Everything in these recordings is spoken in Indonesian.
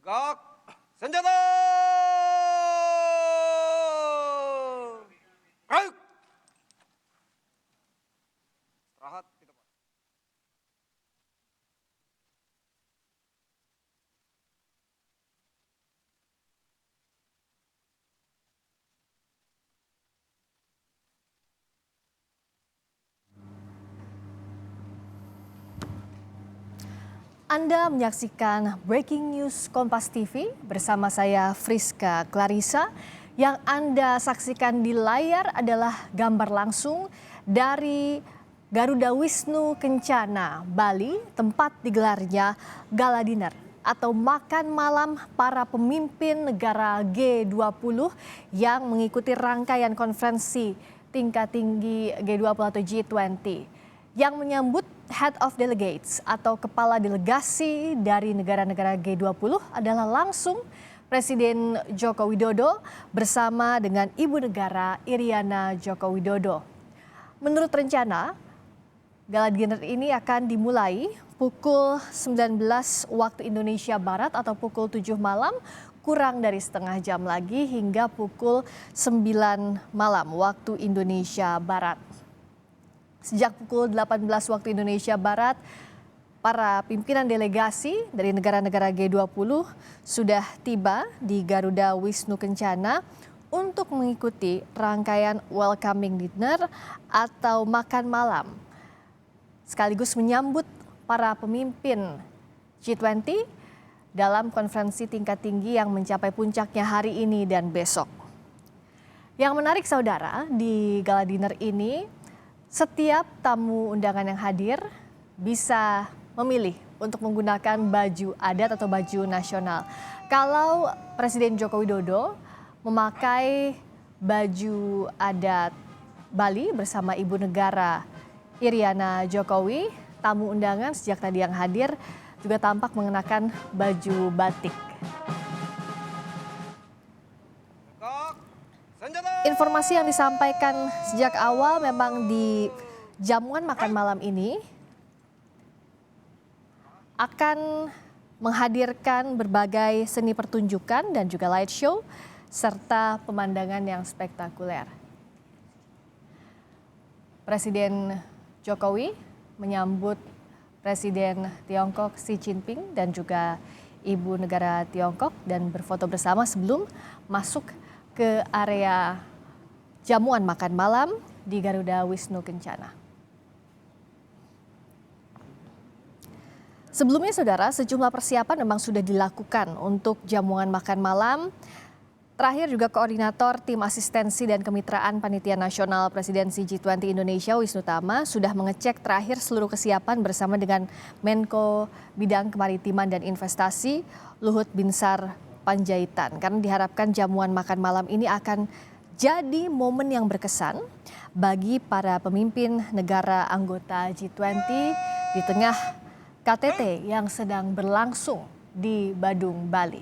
Tegak, senjata! Baik. Istirahat di tempat. Anda menyaksikan Breaking News Kompas TV bersama saya Friska Clarissa. Yang Anda saksikan di layar adalah gambar langsung dari Garuda Wisnu Kencana, Bali, tempat digelarnya Gala Dinner atau makan malam para pemimpin negara G20 yang mengikuti rangkaian konferensi tingkat tinggi G20 atau G20. Yang menyambut Head of Delegates atau kepala delegasi dari negara-negara G20 adalah langsung Presiden Joko Widodo bersama dengan Ibu Negara Iriana Joko Widodo. Menurut rencana, Gala Dinner ini akan dimulai pukul 19 waktu Indonesia Barat atau pukul 7 malam, kurang dari setengah jam lagi hingga pukul 9 malam waktu Indonesia Barat. Sejak pukul 18 waktu Indonesia Barat, para pimpinan delegasi dari negara-negara G20 sudah tiba di Garuda Wisnu Kencana untuk mengikuti rangkaian welcoming dinner atau makan malam, sekaligus menyambut para pemimpin G20 dalam konferensi tingkat tinggi yang mencapai puncaknya hari ini dan besok. Yang menarik saudara, di Gala Dinner ini setiap tamu undangan yang hadir bisa memilih untuk menggunakan baju adat atau baju nasional. Kalau Presiden Joko Widodo memakai baju adat Bali bersama Ibu Negara Iriana Jokowi, tamu undangan sejak tadi yang hadir juga tampak mengenakan baju batik. Informasi yang disampaikan sejak awal memang di jamuan makan malam ini akan menghadirkan berbagai seni pertunjukan dan juga light show serta pemandangan yang spektakuler. Presiden Jokowi menyambut Presiden Tiongkok Xi Jinping dan juga Ibu Negara Tiongkok dan berfoto bersama sebelum masuk ke area jamuan makan malam di Garuda Wisnu Kencana. Sebelumnya saudara, sejumlah persiapan memang sudah dilakukan untuk jamuan makan malam. Terakhir juga koordinator tim asistensi dan kemitraan Panitia Nasional Presidensi G20 Indonesia Wisnu Tama sudah mengecek terakhir seluruh kesiapan bersama dengan Menko Bidang Kemaritiman dan Investasi Luhut Binsar Panjaitan. Karena diharapkan jamuan makan malam ini akan jadi momen yang berkesan bagi para pemimpin negara anggota G20 di tengah KTT yang sedang berlangsung di Badung, Bali.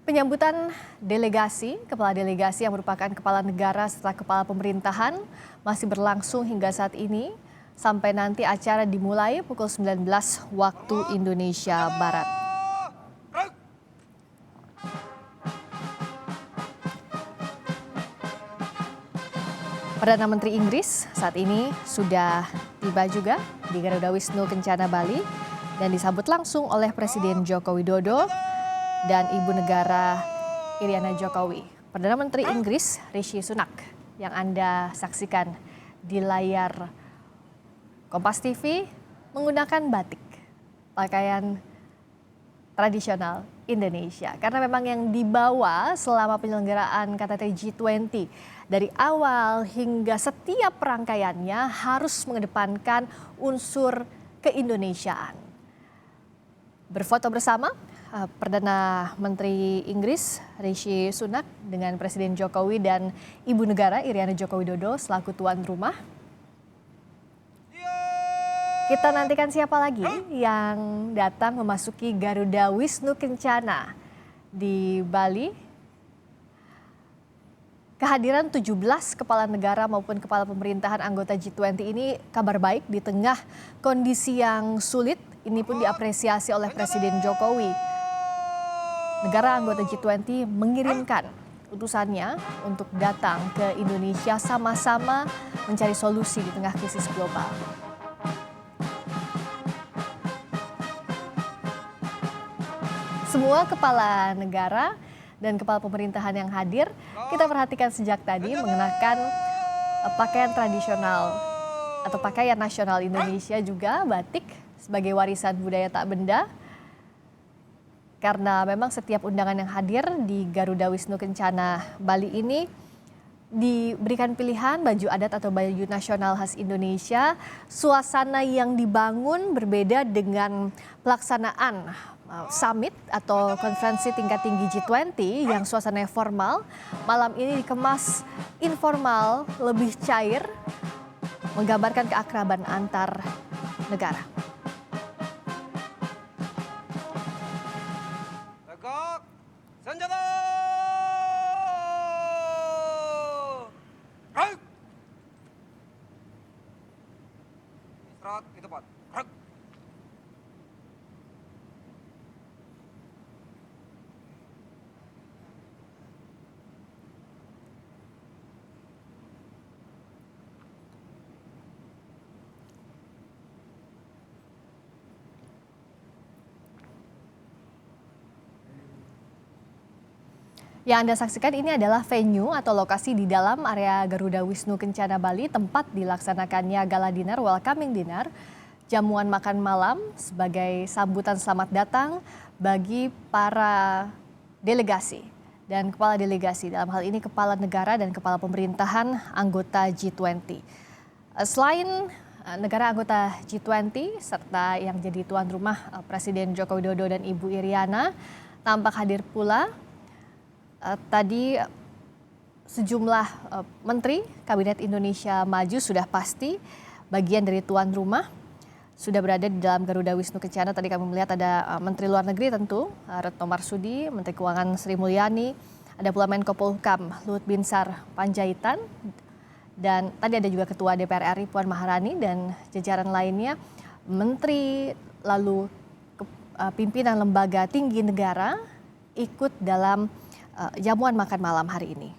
Penyambutan delegasi, kepala delegasi yang merupakan kepala negara serta kepala pemerintahan masih berlangsung hingga saat ini sampai nanti acara dimulai pukul 19 waktu Indonesia Barat. Perdana Menteri Inggris saat ini sudah tiba juga di Garuda Wisnu Kencana, Bali dan disambut langsung oleh Presiden Joko Widodo dan Ibu Negara Iriana Jokowi. Perdana Menteri Inggris Rishi Sunak yang Anda saksikan di layar Kompas TV menggunakan batik, pakaian tradisional Indonesia. Karena memang yang dibawa selama penyelenggaraan KTT G20 dari awal hingga setiap rangkaiannya harus mengedepankan unsur keindonesiaan. Berfoto bersama Perdana Menteri Inggris Rishi Sunak dengan Presiden Jokowi dan Ibu Negara Iriana Joko Widodo selaku tuan rumah. Kita nantikan siapa lagi yang datang memasuki Garuda Wisnu Kencana di Bali. Kehadiran 17 kepala negara maupun kepala pemerintahan anggota G20 ini kabar baik di tengah kondisi yang sulit. Ini pun diapresiasi oleh Presiden Jokowi. Negara anggota G20 mengirimkan utusannya untuk datang ke Indonesia sama-sama mencari solusi di tengah krisis global. Semua kepala negara dan kepala pemerintahan yang hadir, kita perhatikan sejak tadi mengenakan pakaian tradisional atau pakaian nasional Indonesia juga, batik sebagai warisan budaya tak benda. Karena memang setiap undangan yang hadir di Garuda Wisnu Kencana Bali ini diberikan pilihan baju adat atau baju nasional khas Indonesia. Suasana yang dibangun berbeda dengan pelaksanaan summit atau konferensi tingkat tinggi G20 yang suasananya formal. Malam ini dikemas informal, lebih cair, menggambarkan keakraban antar negara. Tegak, senjata! Gerak! Istirahat di tempat. Gerak! Yang Anda saksikan ini adalah venue atau lokasi di dalam area Garuda Wisnu Kencana Bali, tempat dilaksanakannya gala dinner, welcoming dinner, jamuan makan malam sebagai sambutan selamat datang bagi para delegasi dan kepala delegasi, dalam hal ini kepala negara dan kepala pemerintahan anggota G20. Selain negara anggota G20 serta yang jadi tuan rumah Presiden Joko Widodo dan Ibu Iriana, tampak hadir pula tadi sejumlah menteri Kabinet Indonesia Maju sudah pasti bagian dari tuan rumah, sudah berada di dalam Garuda Wisnu Kencana. Tadi kami melihat ada Menteri Luar Negeri tentu, Retno Marsudi, Menteri Keuangan Sri Mulyani, ada pula Menko Polhukam Luhut Binsar Panjaitan, dan tadi ada juga Ketua DPR RI Puan Maharani dan jajaran lainnya, menteri lalu pimpinan lembaga tinggi negara ikut dalam jamuan makan malam hari ini.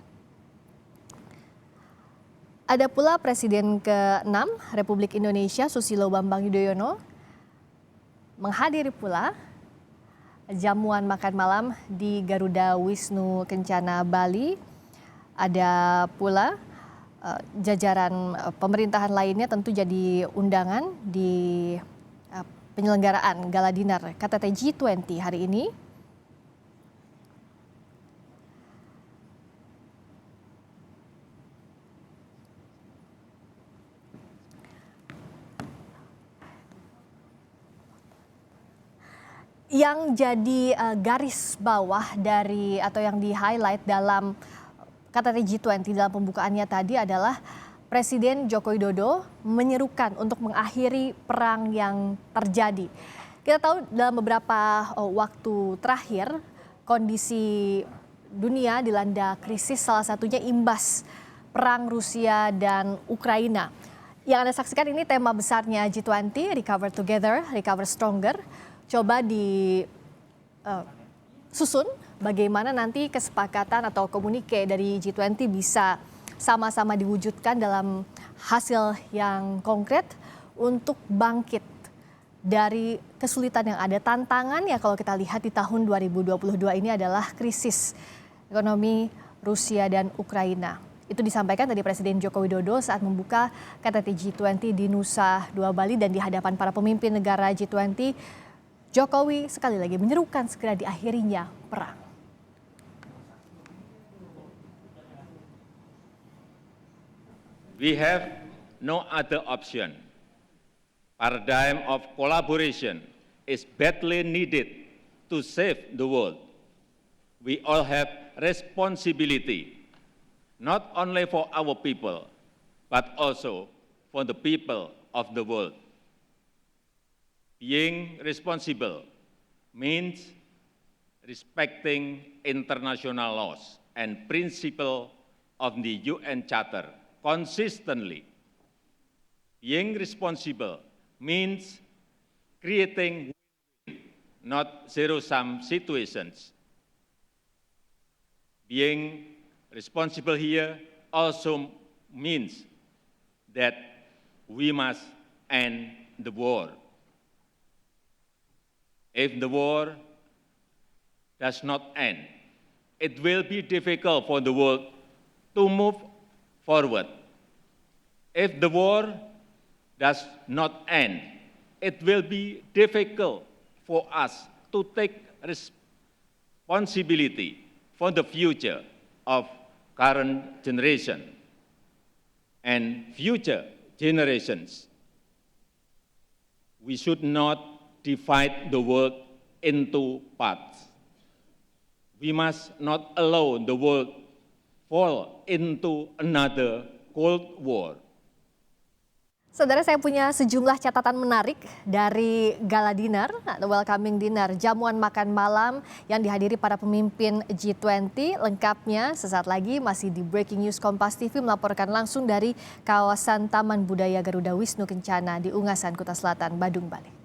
Ada pula Presiden ke-6 Republik Indonesia Susilo Bambang Yudhoyono menghadiri pula jamuan makan malam di Garuda Wisnu Kencana Bali. Ada pula jajaran pemerintahan lainnya tentu jadi undangan di penyelenggaraan gala dinner KTT G20 hari ini. Yang jadi garis bawah dari atau yang di-highlight dalam KTT G20 dalam pembukaannya tadi adalah Presiden Joko Widodo menyerukan untuk mengakhiri perang yang terjadi. Kita tahu dalam beberapa waktu terakhir kondisi dunia dilanda krisis, salah satunya imbas perang Rusia dan Ukraina. Yang Anda saksikan ini tema besarnya G20, Recover Together, Recover Stronger. Coba disusun bagaimana nanti kesepakatan atau komunike dari G20 bisa sama-sama diwujudkan dalam hasil yang konkret untuk bangkit dari kesulitan yang ada. Tantangan ya kalau kita lihat di tahun 2022 ini adalah krisis ekonomi Rusia dan Ukraina. Itu disampaikan tadi Presiden Joko Widodo saat membuka KTT G20 di Nusa Dua Bali, dan di hadapan para pemimpin negara G20, Jokowi sekali lagi menyerukan segera diakhirinya perang. We have no other option. Paradigm of collaboration is badly needed to save the world. We all have responsibility, not only for our people, but also for the people of the world. Being responsible means respecting international laws and principles of the UN Charter consistently. Being responsible means creating win-win, not zero-sum situations. Being responsible here also means that we must end the war. If the war does not end, it will be difficult for the world to move forward. If the war does not end, it will be difficult for us to take responsibility for the future of current generation and future generations. We should not divide the world into parts. We must not allow the world fall into another Cold War. Saudara, saya punya sejumlah catatan menarik dari gala dinner atau welcoming dinner, jamuan makan malam yang dihadiri para pemimpin G20. Lengkapnya sesaat lagi masih di Breaking News Kompas TV melaporkan langsung dari kawasan Taman Budaya Garuda Wisnu Kencana di Ungasan, Kuta Selatan, Badung, Bali.